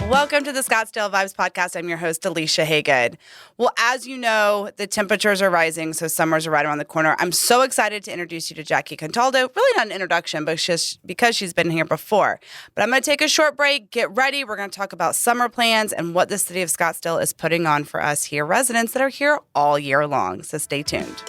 Welcome to the Scottsdale Vibes Podcast. I'm your host, Alicia Haygood. Well, as you know, the temperatures are rising, so summers are right around the corner. I'm so excited to introduce you to Jackie Contaldo. Really not an introduction, but just because she's been here before. But I'm going to take a short break. Get ready. We're going to talk about summer plans and what the city of Scottsdale is putting on for us here residents that are here all year long. So stay tuned.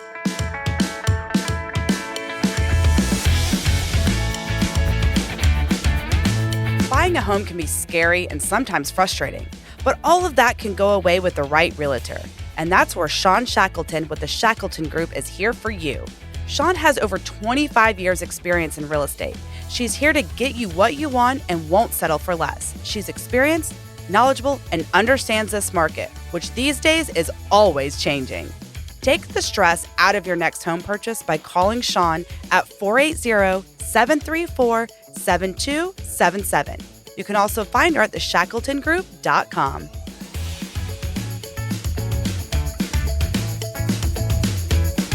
Buying a home can be scary and sometimes frustrating, but all of that can go away with the right realtor. And that's where Shawn Shackleton with the Shackleton Group is here for you. Shawn has over 25 years experience in real estate. She's here to get you what you want and won't settle for less. She's experienced, knowledgeable, and understands this market, which these days is always changing. Take the stress out of your next home purchase by calling Shawn at 480-734-7277. You can also find her at theshackletongroup.com.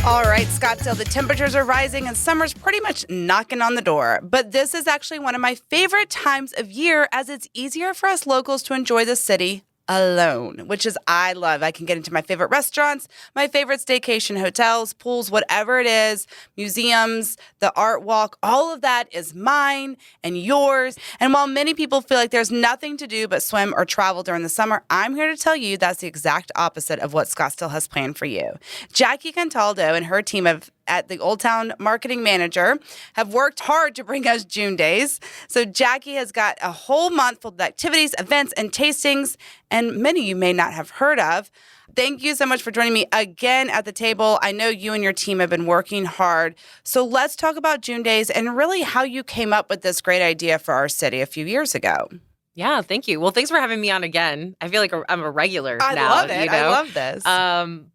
All right, Scottsdale, the temperatures are rising and summer's pretty much knocking on the door. But this is actually one of my favorite times of year as it's easier for us locals to enjoy the city alone, which is I love. I can get into my favorite restaurants, my favorite staycation hotels, pools, whatever it is, museums, the art walk, all of that is mine and yours. And while many people feel like there's nothing to do but swim or travel during the summer, I'm here to tell you that's the exact opposite of what Scottsdale has planned for you. Jackie Contaldo and her team at the Old Town Marketing Mgr have worked hard to bring us June days. So Jackie has got a whole month full of activities, events, and tastings, and many you may not have heard of. Thank you so much for joining me again at the table. I know you and your team have been working hard. So let's talk about June days and really how you came up with this great idea for our city a few years ago. Yeah, thank you. Well, thanks for having me on again. I feel like I'm a regular now. I love it. You know? I love this.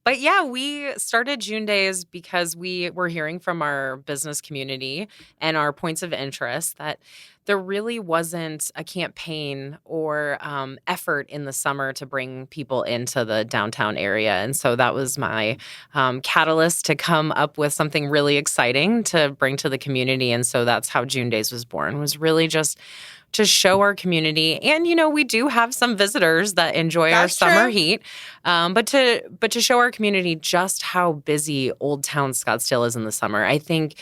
But yeah, we started June Days because we were hearing from our business community and our points of interest that there really wasn't a campaign or effort in the summer to bring people into the downtown area. And so that was my catalyst to come up with something really exciting to bring to the community. And so that's how June Days was born, was really just to show our community. And, you know, we do have some visitors that enjoy our summer heat, but to show our community just how busy Old Town Scottsdale is in the summer. I think,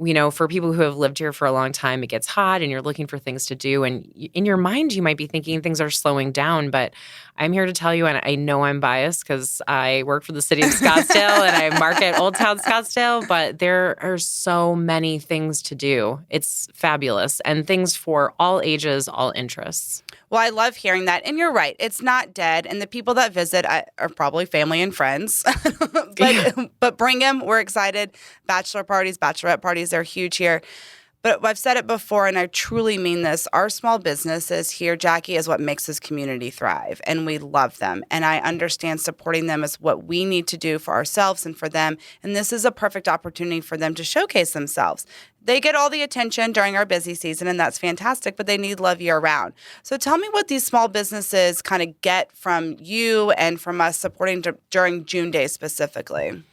you know, for people who have lived here for a long time, it gets hot and you're looking for things to do. And in your mind, you might be thinking things are slowing down. But I'm here to tell you, and I know I'm biased because I work for the city of Scottsdale and I market Old Town Scottsdale, but there are so many things to do. It's fabulous. And things for all ages, all interests. Well, I love hearing that. And you're right. It's not dead. And the people that visit are probably family and friends. But bring them. We're excited. Bachelor parties, bachelorette parties, they're huge here. But I've said it before, and I truly mean this. Our small businesses here, Jackie, is what makes this community thrive. And we love them. And I understand supporting them is what we need to do for ourselves and for them. And this is a perfect opportunity for them to showcase themselves. They get all the attention during our busy season, and that's fantastic, but they need love year-round. So tell me what these small businesses kind of get from you and from us supporting during June Day specifically.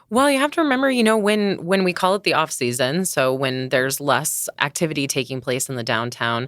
Well, you have to remember, you know, when we call it the off season, so when there's less activity taking place in the downtown,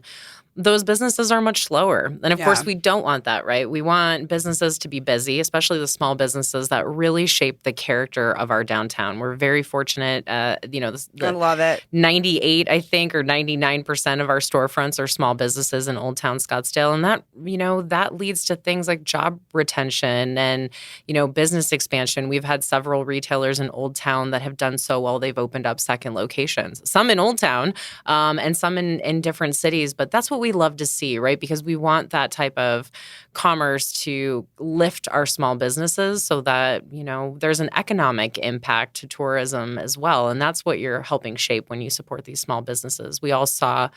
those businesses are much slower. And of course, we don't want that, right? We want businesses to be busy, especially the small businesses that really shape the character of our downtown. We're very fortunate. You know, I love it. 98, I think, or 99% of our storefronts are small businesses in Old Town Scottsdale. And that, you know, that leads to things like job retention and, you know, business expansion. We've had several retailers in Old Town that have done so well. They've opened up second locations, some in Old Town and some in different cities. But that's what we love to see, right? Because we want that type of commerce to lift our small businesses so that, you know, there's an economic impact to tourism as well. And that's what you're helping shape when you support these small businesses. We all saw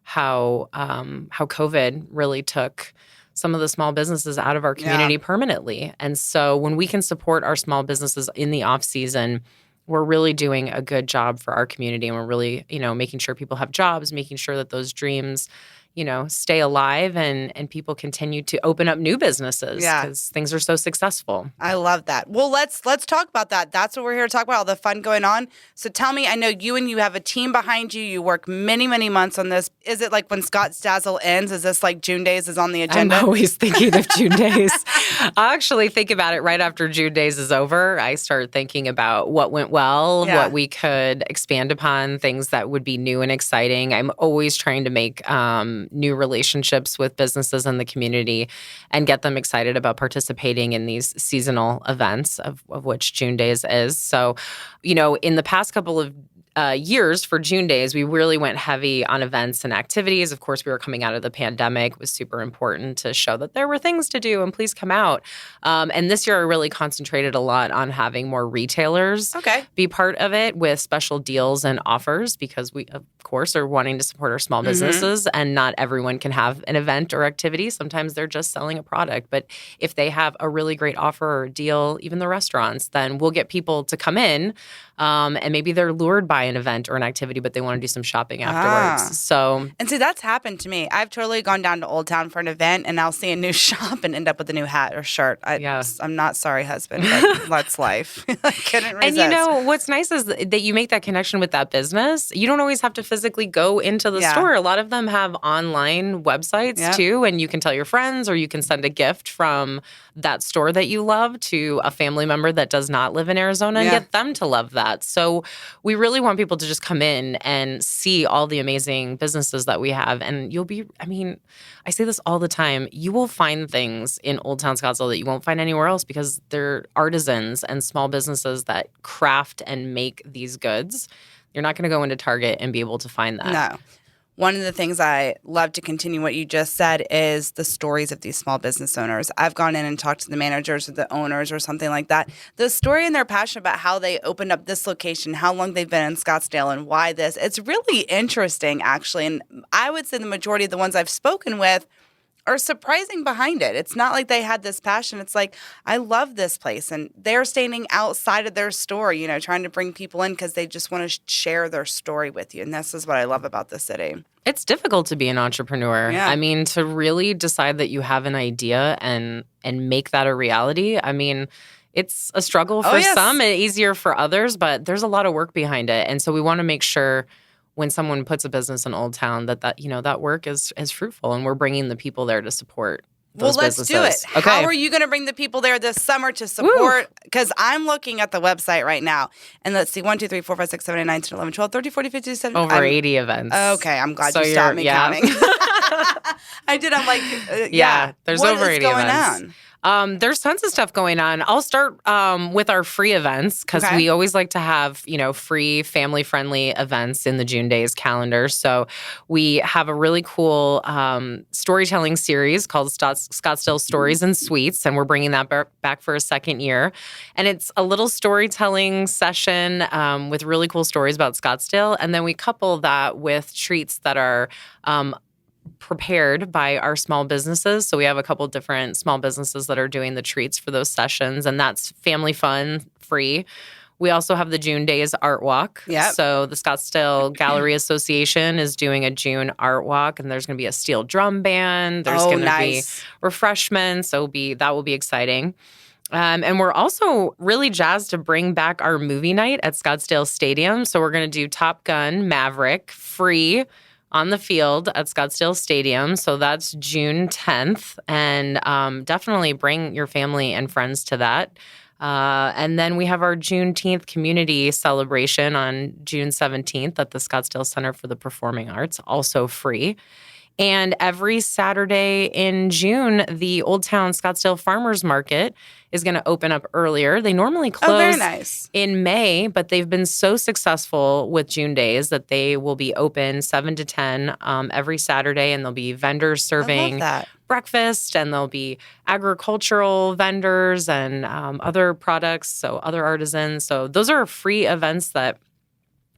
how COVID really took some of the small businesses out of our community permanently. And so when we can support our small businesses in the off season, we're really doing a good job for our community, and we're really, you know, making sure people have jobs, making sure that those dreams, stay alive and people continue to open up new businesses because things are so successful. I love that. Well, let's talk about that. That's what we're here to talk about, all the fun going on. So tell me, I know you have a team behind you. You work many, many months on this. Is it like when Scottsdale ends? Is this like June Days is on the agenda? I'm always thinking of June Days. I actually think about it right after June Days is over. I start thinking about what went well, what we could expand upon, things that would be new and exciting. I'm always trying to make new relationships with businesses in the community and get them excited about participating in these seasonal events, of which June Days is. So, in the past couple of years for June Days, we really went heavy on events and activities. Of course, we were coming out of the pandemic. It was super important to show that there were things to do and please come out. And this year, I really concentrated a lot on having more retailers be part of it with special deals and offers because we, of course, are wanting to support our small businesses and not everyone can have an event or activity. Sometimes they're just selling a product. But if they have a really great offer or deal, even the restaurants, then we'll get people to come in and maybe they're lured by an event or an activity, but they want to do some shopping afterwards. And see, that's happened to me. I've totally gone down to Old Town for an event, and I'll see a new shop and end up with a new hat or shirt. I'm not sorry, husband, but that's life. I couldn't resist. And what's nice is that you make that connection with that business. You don't always have to physically go into the store. A lot of them have online websites too, and you can tell your friends or you can send a gift from that store that you love to a family member that does not live in Arizona and get them to love that. So we really want people to just come in and see all the amazing businesses that we have. And I say this all the time, you will find things in Old Town Scottsdale that you won't find anywhere else because they're artisans and small businesses that craft and make these goods. You're not going to go into Target and be able to find that. No. One of the things I love to continue what you just said is the stories of these small business owners. I've gone in and talked to the managers or the owners or something like that. The story and their passion about how they opened up this location, how long they've been in Scottsdale and why this. It's really interesting, actually. And I would say the majority of the ones I've spoken with are surprising behind it. It's not like they had this passion. It's like, I love this place. And they're standing outside of their store, trying to bring people in because they just want to share their story with you. And this is what I love about the city. It's difficult to be an entrepreneur. Yeah. To really decide that you have an idea and make that a reality. It's a struggle for some and easier for others, but there's a lot of work behind it. And so we want to make sure when someone puts a business in Old Town that work is fruitful and we're bringing the people there to support those businesses. Well, let's do it. Okay. How are you going to bring the people there this summer to support? Because I'm looking at the website right now. And let's see, 1, 2, 3, 4, 5, 6, 7, 8, 9, 10, 11, 12, 13, 14, 15, 16, 17. Over 80 events. Okay, I'm glad you stopped me counting. I did. I'm like, there's over 80 events. There's tons of stuff going on. I'll start with our free events because we always like to have, free family-friendly events in the June Days calendar. So we have a really cool storytelling series called Scottsdale Stories and Sweets, and we're bringing that back for a second year. And it's a little storytelling session with really cool stories about Scottsdale. And then we couple that with treats that are prepared by our small businesses. So we have a couple different small businesses that are doing the treats for those sessions, and that's family fun, free. We also have the June Days Art Walk. Yep. So the Scottsdale Gallery Association is doing a June Art Walk, and there's going to be a steel drum band. There's going to be refreshments. So that will be exciting. And we're also really jazzed to bring back our movie night at Scottsdale Stadium. So we're going to do Top Gun Maverick free on the field at Scottsdale Stadium. So that's June 10th. And definitely bring your family and friends to that. And then we have our Juneteenth community celebration on June 17th at the Scottsdale Center for the Performing Arts, also free. And every Saturday in June, the Old Town Scottsdale Farmers Market is going to open up earlier. They normally close in May, but they've been so successful with June Days that they will be open 7 to 10 every Saturday, and there'll be vendors serving breakfast, and there'll be agricultural vendors and other products, so other artisans. So those are free events that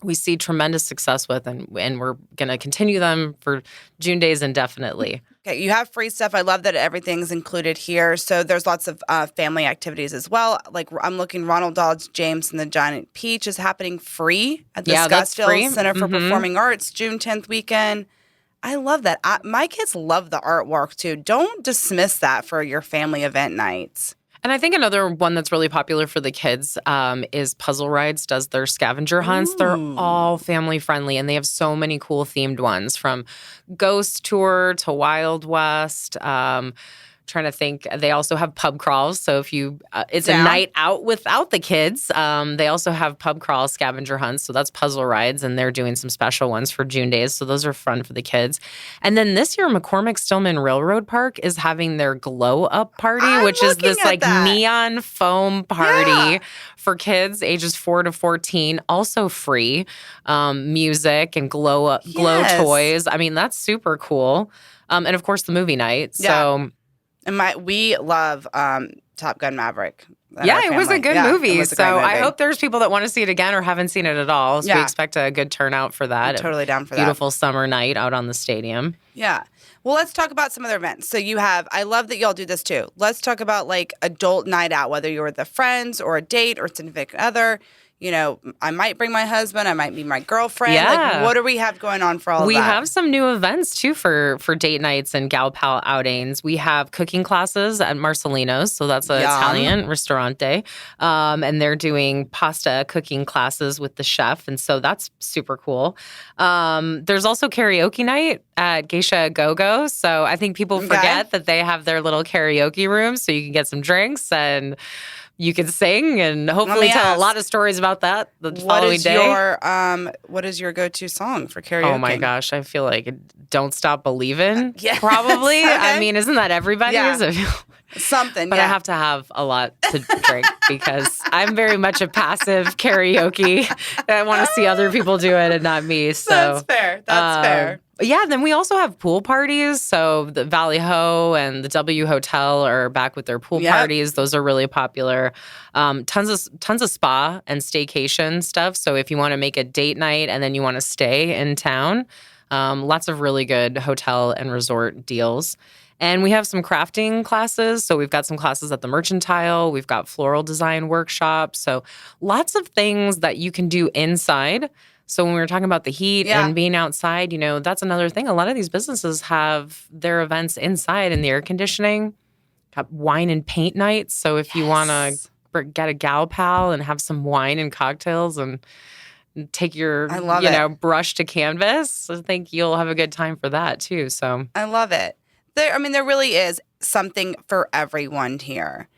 we see tremendous success with, and we're going to continue them for June Days indefinitely. Okay, you have free stuff. I love that everything's included here. So there's lots of family activities as well. Like I'm looking, Ronald Dodge James and the Giant Peach is happening free at the Scottsdale Center for Performing Arts, June 10th weekend. I love that. My kids love the artwork too. Don't dismiss that for your family event nights. And I think another one that's really popular for the kids is Puzzle Rides does their scavenger hunts. They're all family friendly, and they have so many cool themed ones, from Ghost Tour to Wild West. Trying to think. They also have pub crawls. So if you, it's a night out without the kids. They also have pub crawl scavenger hunts. So that's Puzzle Rides, and they're doing some special ones for June days. So those are fun for the kids. And then this year, McCormick Stillman Railroad Park is having their glow up party, which is this like neon foam party for kids ages 4 to 14. Also free, music and glow toys. I mean, that's super cool. And of course, the movie night. So. And we love Top Gun Maverick. Yeah, it was a good movie. So I hope there's people that want to see it again or haven't seen it at all. So we expect a good turnout for that. I'm totally down for that. Beautiful summer night out on the stadium. Yeah. Well, let's talk about some other events. So I love that y'all do this too. Let's talk about like adult night out, whether you're with the friends or a date or significant other. You know, I might bring my husband. I might be my girlfriend. Yeah. Like, what do we have going on for all of that? We have some new events, too, for date nights and gal pal outings. We have cooking classes at Marcelino's. So that's an Italian ristorante. And they're doing pasta cooking classes with the chef. And so that's super cool. There's also karaoke night at Geisha Go-Go. So I think people forget that they have their little karaoke room so you can get some drinks and you can sing and hopefully tell a lot of stories about that the following day. What is your go-to song for karaoke? Oh my gosh, I feel like Don't Stop Believin'. Probably. Okay. I mean, isn't that everybody's? Something, But I have to have a lot to drink because I'm very much a passive karaoke. I want to see other people do it and not me. So that's fair. That's fair. Yeah, then we also have pool parties. So the Valley Ho and the W Hotel are back with their pool parties. Those are really popular. Tons of spa and staycation stuff. So if you want to make a date night and then you want to stay in town, lots of really good hotel and resort deals. And we have some crafting classes. So we've got some classes at the Mercantile. We've got floral design workshops. So lots of things that you can do inside. So when we were talking about the heat and being outside, you know, that's another thing. A lot of these businesses have their events inside in the air conditioning. Got wine and paint nights. So if you want to get a gal pal and have some wine and cocktails and take your brush to canvas, I think you'll have a good time for that too. So I love it. There really is something for everyone here.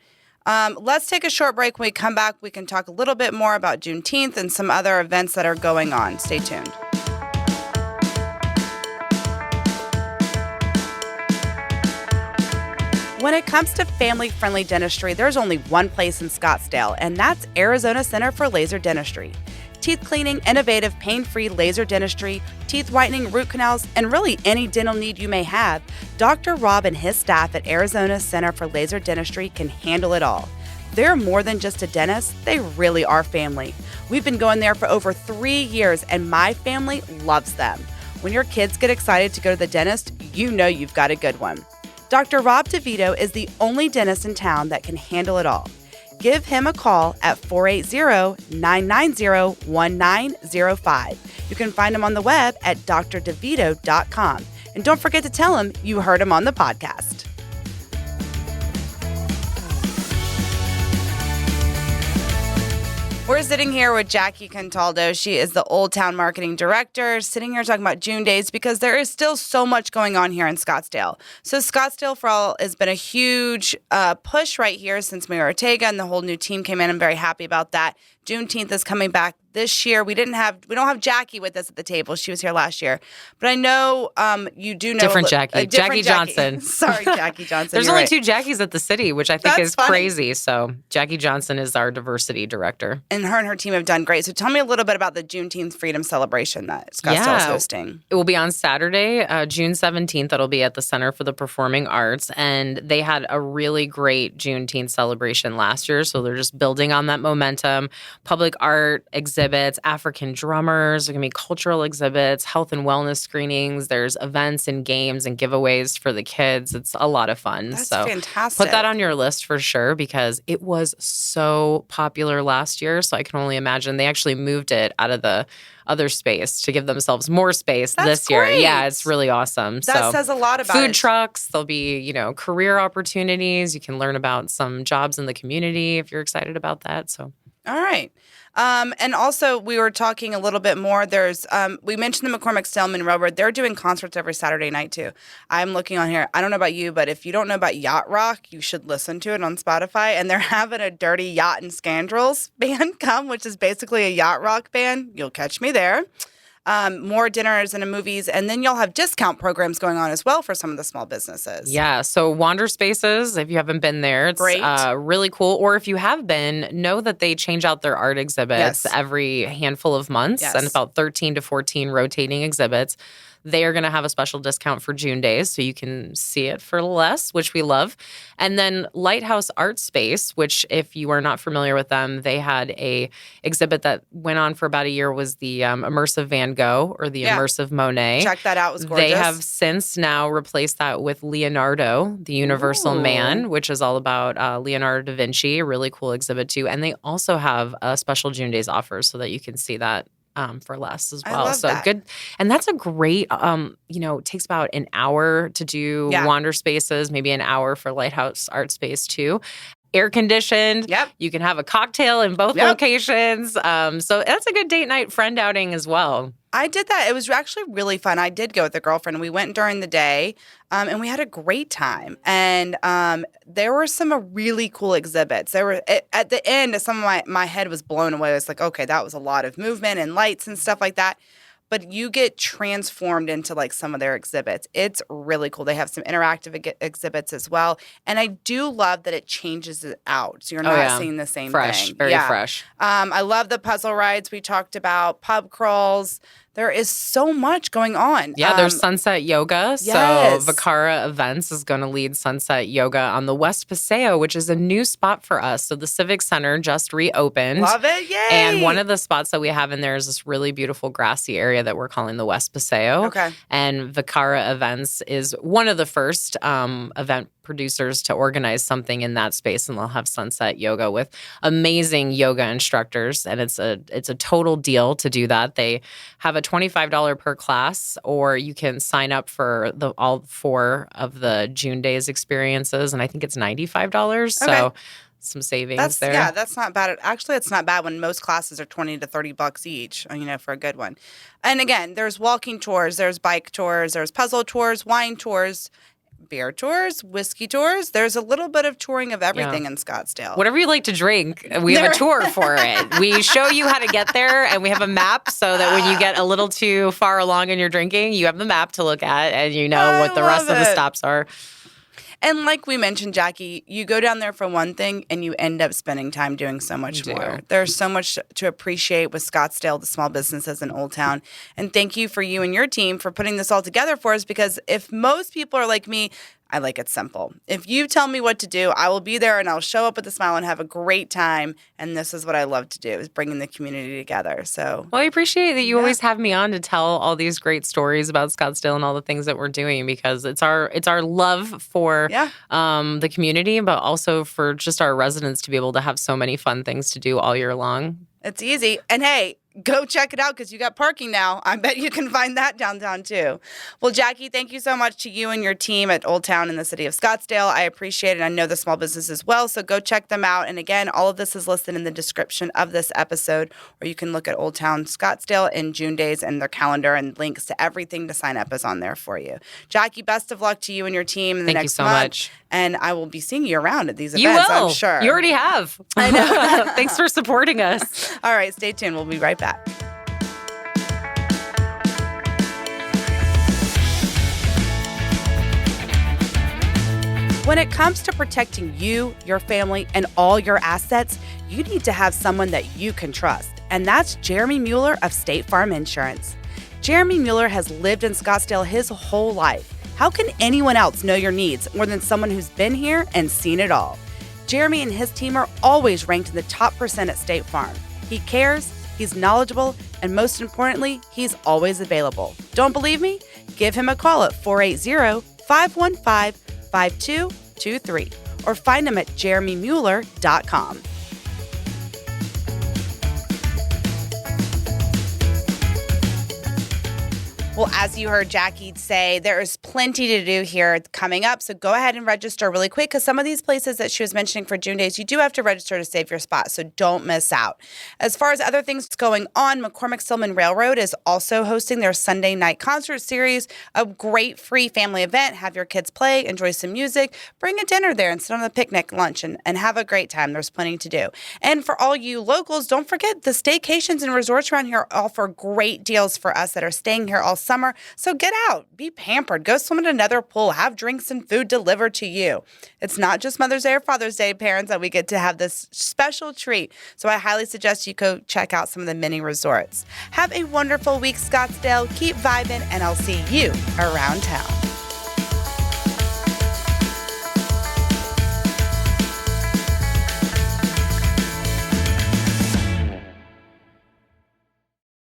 Let's take a short break. When we come back, we can talk a little bit more about Juneteenth and some other events that are going on. Stay tuned. When it comes to family-friendly dentistry, there's only one place in Scottsdale, and that's Arizona Center for Laser Dentistry. Teeth cleaning, innovative, pain-free laser dentistry, teeth whitening, root canals, and really any dental need you may have, Dr. Rob and his staff at Arizona Center for Laser Dentistry can handle it all. They're more than just a dentist, they really are family. We've been going there for over 3 years, and my family loves them. When your kids get excited to go to the dentist, you know you've got a good one. Dr. Rob DeVito is the only dentist in town that can handle it all. Give him a call at 480-990-1905. You can find him on the web at drdevito.com. And don't forget to tell him you heard him on the podcast. We're sitting here with Jackie Contaldo. She is the Old Town Marketing Director, sitting here talking about June days because there is still so much going on here in Scottsdale. So Scottsdale for All has been a huge push right here since Mayor Ortega and the whole new team came in. I'm very happy about that. Juneteenth is coming back this year. We don't have Jackie with us at the table. She was here last year. But I know you do know different Jackie. Jackie Johnson. Sorry, Jackie Johnson. There's only 2 Jackies at the city, which I think That's is funny. crazy. So Jackie Johnson is our diversity director. And her team have done great. So tell me a little bit about the Juneteenth Freedom Celebration that Scottsdale is hosting. It will be on Saturday, June 17th. It'll be at the Center for the Performing Arts. And they had a really great Juneteenth celebration last year. So they're just building on that momentum. public art exhibits, African drummers. There can be cultural exhibits, health and wellness screenings. There's events and games and giveaways for the kids. It's a lot of fun. That's so fantastic. put that on your list for sure because it was so popular last year. So I can only imagine they actually moved it out of the other space to give themselves more space this year. Great. Yeah, it's really awesome. That says a lot about food it. trucks, there'll be, career opportunities. You can learn about some jobs in the community if you're excited about that. So all right. And also, we were talking a little bit more. There's, we mentioned the McCormick Stillman Railroad. They're doing concerts every Saturday night, too. I'm looking on here. I don't know about you, but if you don't know about Yacht Rock, you should listen to it on Spotify. And they're having a Dirty Yacht and Scandals band come, which is basically a yacht rock band. You'll catch me there. More dinners and movies, and then you'll have discount programs going on as well for some of the small businesses. Yeah, so Wander Spaces, if you haven't been there, it's Great. Really cool. Or if you have been, know that they change out their art exhibits every handful of months and about 13 to 14 rotating exhibits. They are going to have a special discount for June days, so you can see it for less, which we love. And then Lighthouse Art Space, which if you are not familiar with them, they had a exhibit that went on for about a year, was the immersive Van Gogh or the immersive Monet. Check that out. It was gorgeous. They have since now replaced that with Leonardo, the Universal Man, which is all about Leonardo da Vinci, a really cool exhibit too. And they also have a special June days offer so that you can see that for less as well. I love that. Good. And that's a great, it takes about an hour to do Wander Spaces, maybe an hour for Lighthouse Art Space too. Air conditioned. Yep. You can have a cocktail in both locations. So that's a good date night friend outing as well. I did that. It was actually really fun. I did go with a girlfriend. We went during the day, and we had a great time. And there were some really cool exhibits. There were at the end. Some of my head was blown away. It was like, okay, that was a lot of movement and lights and stuff like that. But you get transformed into like some of their exhibits. It's really cool. They have some interactive exhibits as well. And I do love that it changes it out. So you're not seeing the same fresh, thing. Very fresh. I love the puzzle rides we talked about, pub crawls. There is so much going on. Yeah, there's Sunset Yoga. Yes. So Vicara Events is going to lead Sunset Yoga on the West Paseo, which is a new spot for us. So the Civic Center just reopened. Love it. Yay. And one of the spots that we have in there is this really beautiful grassy area that we're calling the West Paseo. Okay. And Vicara Events is one of the first event producers to organize something in that space, and they'll have Sunset Yoga with amazing yoga instructors, and it's a total deal to do that. They have a $25 per class, or you can sign up for all 4 of the June days experiences, and I think it's $95. So some savings there. Yeah, that's not bad. Actually, it's not bad when most classes are $20 to $30 each, for a good one. And again, there's walking tours, there's bike tours, there's puzzle tours, wine tours, beer tours, whiskey tours. There's a little bit of touring of everything in Scottsdale. Whatever you like to drink, we have a tour for it. We show you how to get there, and we have a map so that when you get a little too far along in your drinking, you have the map to look at and you know what the rest of the stops are. And like we mentioned, Jackie, you go down there for one thing and you end up spending time doing so much more. There's so much to appreciate with Scottsdale, the small businesses in Old Town. And thank you for you and your team for putting this all together for us, because if most people are like me, I like it simple. If you tell me what to do, I will be there and I'll show up with a smile and have a great time. And this is what I love to do, is bringing the community together. So, well, I appreciate that you always have me on to tell all these great stories about Scottsdale and all the things that we're doing, because it's our love for the community, but also for just our residents to be able to have so many fun things to do all year long. It's easy. And hey, go check it out, because you got parking now. I bet you can find that downtown too. Well, Jackie, thank you so much to you and your team at Old Town in the city of Scottsdale. I appreciate it. I know the small business as well, so go check them out. And again, all of this is listed in the description of this episode, or you can look at Old Town Scottsdale in June days and their calendar, and links to everything to sign up is on there for you. Jackie, best of luck to you and your team in the next month. Thank you so much. And I will be seeing you around at these events, I'm sure. You already have. I know. Thanks for supporting us. All right, stay tuned. We'll be right back. When it comes to protecting you, your family, and all your assets, you need to have someone that you can trust. And that's Jeremy Mueller of State Farm Insurance. Jeremy Mueller has lived in Scottsdale his whole life. How can anyone else know your needs more than someone who's been here and seen it all? Jeremy and his team are always ranked in the top % at State Farm. He cares, he's knowledgeable, and most importantly, he's always available. Don't believe me? Give him a call at 480-515-5223 or find him at jeremymueller.com. Well, as you heard Jackie say, there is plenty to do here coming up. So go ahead and register really quick because some of these places that she was mentioning for June days, you do have to register to save your spot. So don't miss out. As far as other things going on, McCormick-Stillman Railroad is also hosting their Sunday night concert series, a great free family event. Have your kids play, enjoy some music, bring a dinner there and sit on the picnic lunch and have a great time. There's plenty to do. And for all you locals, don't forget the staycations and resorts around here offer great deals for us that are staying here all summer. So get out, be pampered, go swim in another pool, have drinks and food delivered to you. It's not just Mother's Day or Father's Day, parents, that we get to have this special treat. So I highly suggest you go check out some of the mini resorts. Have a wonderful week, Scottsdale. Keep vibing, and I'll see you around town.